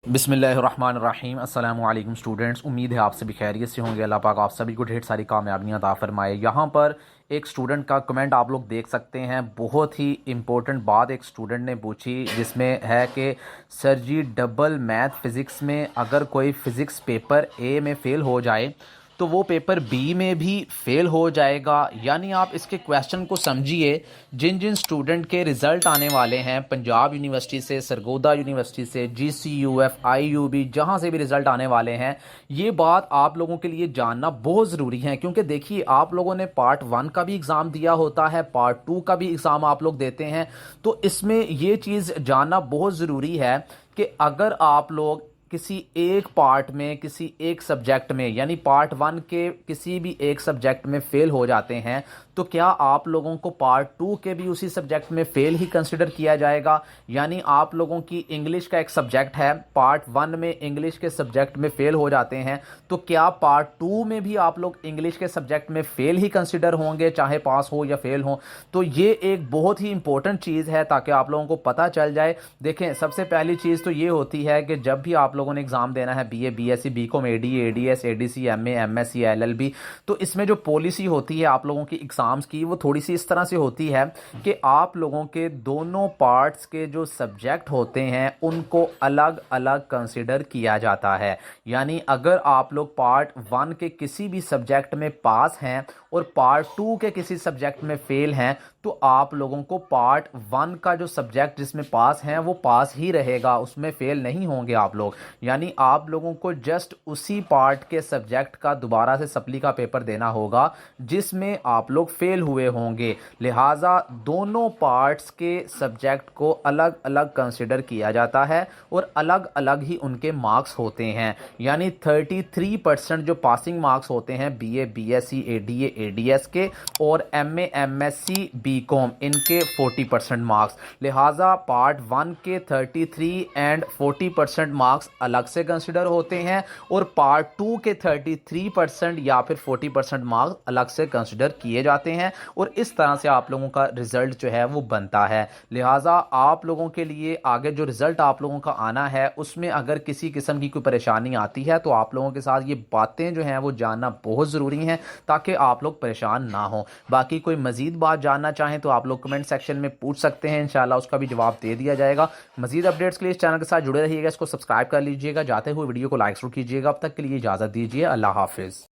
बिस्मिल्लाहिर्रहमानिर्रहीम। अस्सलामु अलैकुम स्टूडेंट्स, उम्मीद है आप सभी खैरियत से होंगे। अल्लाह पाक आप सभी को ढेर सारी कामयाबियाँ अता फरमाए। यहाँ पर एक स्टूडेंट का कमेंट आप लोग देख सकते हैं। बहुत ही इम्पोर्टेंट बात एक स्टूडेंट ने पूछी, जिसमें है कि सर जी डबल मैथ फ़िज़िक्स में अगर कोई फ़िज़िक्स पेपर ए में फ़ेल हो जाए तो वो पेपर बी में भी फ़ेल हो जाएगा। यानी आप इसके क्वेश्चन को समझिए। जिन जिन स्टूडेंट के रिज़ल्ट आने वाले हैं पंजाब यूनिवर्सिटी से, सरगोदा यूनिवर्सिटी से, GCUF, IUB, जहाँ से भी रिज़ल्ट आने वाले हैं, ये बात आप लोगों के लिए जानना बहुत ज़रूरी है। क्योंकि देखिए, आप लोगों ने पार्ट 1 का भी एग्ज़ाम दिया होता है, पार्ट 2 का भी एग्ज़ाम आप लोग देते हैं, तो इसमें ये चीज़ जानना बहुत ज़रूरी है कि अगर आप लोग किसी एक पार्ट में, किसी एक सब्जेक्ट में, यानी पार्ट 1 के किसी भी एक सब्जेक्ट में फ़ेल हो जाते हैं, तो क्या आप लोगों को पार्ट 2 के भी उसी सब्जेक्ट में फ़ेल ही कंसिडर किया जाएगा? यानी आप लोगों की इंग्लिश का एक सब्जेक्ट है, पार्ट 1 में इंग्लिश के सब्जेक्ट में फ़ेल हो जाते हैं, तो क्या पार्ट 2 में भी आप लोग इंग्लिश के सब्जेक्ट में फ़ेल ही कंसिडर होंगे, चाहे पास हो या फ़ेल हो? तो ये एक बहुत ही इंपॉर्टेंट चीज़ है, ताकि आप लोगों को पता चल जाए। देखें, सबसे पहली चीज़ तो ये होती है कि जब भी आप लोगों ने एग्ज़ाम देना है, BA, BSc, BCom, AD, ADS, ADC, MA, MSc, LLB, तो इसमें जो पॉलिसी होती है आप लोगों की एग्ज़ाम्स की, वो थोड़ी सी इस तरह से होती है कि आप लोगों के दोनों पार्ट्स के जो सब्जेक्ट होते हैं उनको अलग अलग कंसिडर किया जाता है। यानी अगर आप लोग पार्ट 1 के किसी भी सब्जेक्ट में पास हैं और पार्ट 2 के किसी सब्जेक्ट में फेल हैं, तो आप लोगों को पार्ट 1 का जो सब्जेक्ट जिसमें पास हैं वो पास ही रहेगा, उसमें फेल नहीं होंगे आप लोग। यानी आप लोगों को जस्ट उसी पार्ट के सब्जेक्ट का दोबारा से सप्ली का पेपर देना होगा जिसमें आप लोग फेल हुए होंगे। लिहाजा दोनों पार्ट्स के सब्जेक्ट को अलग अलग कंसिडर किया जाता है और अलग अलग ही उनके मार्क्स होते हैं। यानी 33% जो पासिंग मार्क्स होते हैं BA, BSc, ADA, ADS के, और MA, MSc, BCom, इनके 40% मार्क्स। लिहाजा पार्ट 1 के 33 एंड 40% मार्क्स अलग से कंसिडर होते हैं और पार्ट 2 के 33% या फिर 40% मार्क्स अलग से कंसिडर किए जाते हैं, और इस तरह से आप लोगों का रिजल्ट जो है वो बनता है। लिहाजा आप लोगों के लिए आगे जो रिजल्ट आप लोगों का आना है, उसमें अगर किसी किस्म की कोई परेशानी आती है तो आप लोगों के साथ ये बातें जो हैं वो जानना बहुत ज़रूरी हैं, ताकि आप लोग परेशान ना हो। बाकी कोई मज़ीद बात जानना चाहें तो आप लोग कमेंट सेक्शन में पूछ सकते हैं, इंशाल्लाह उसका भी जवाब दे दिया जाएगा। मज़ीद अपडेट्स के लिए इस चैनल के साथ जुड़े रहिएगा, इसको सब्सक्राइब कर लीजिएगा, जाते हुए वीडियो को लाइक ज़रूर कीजिएगा। अब तक के लिए इजाज़त दीजिए, अल्लाह हाफिज़।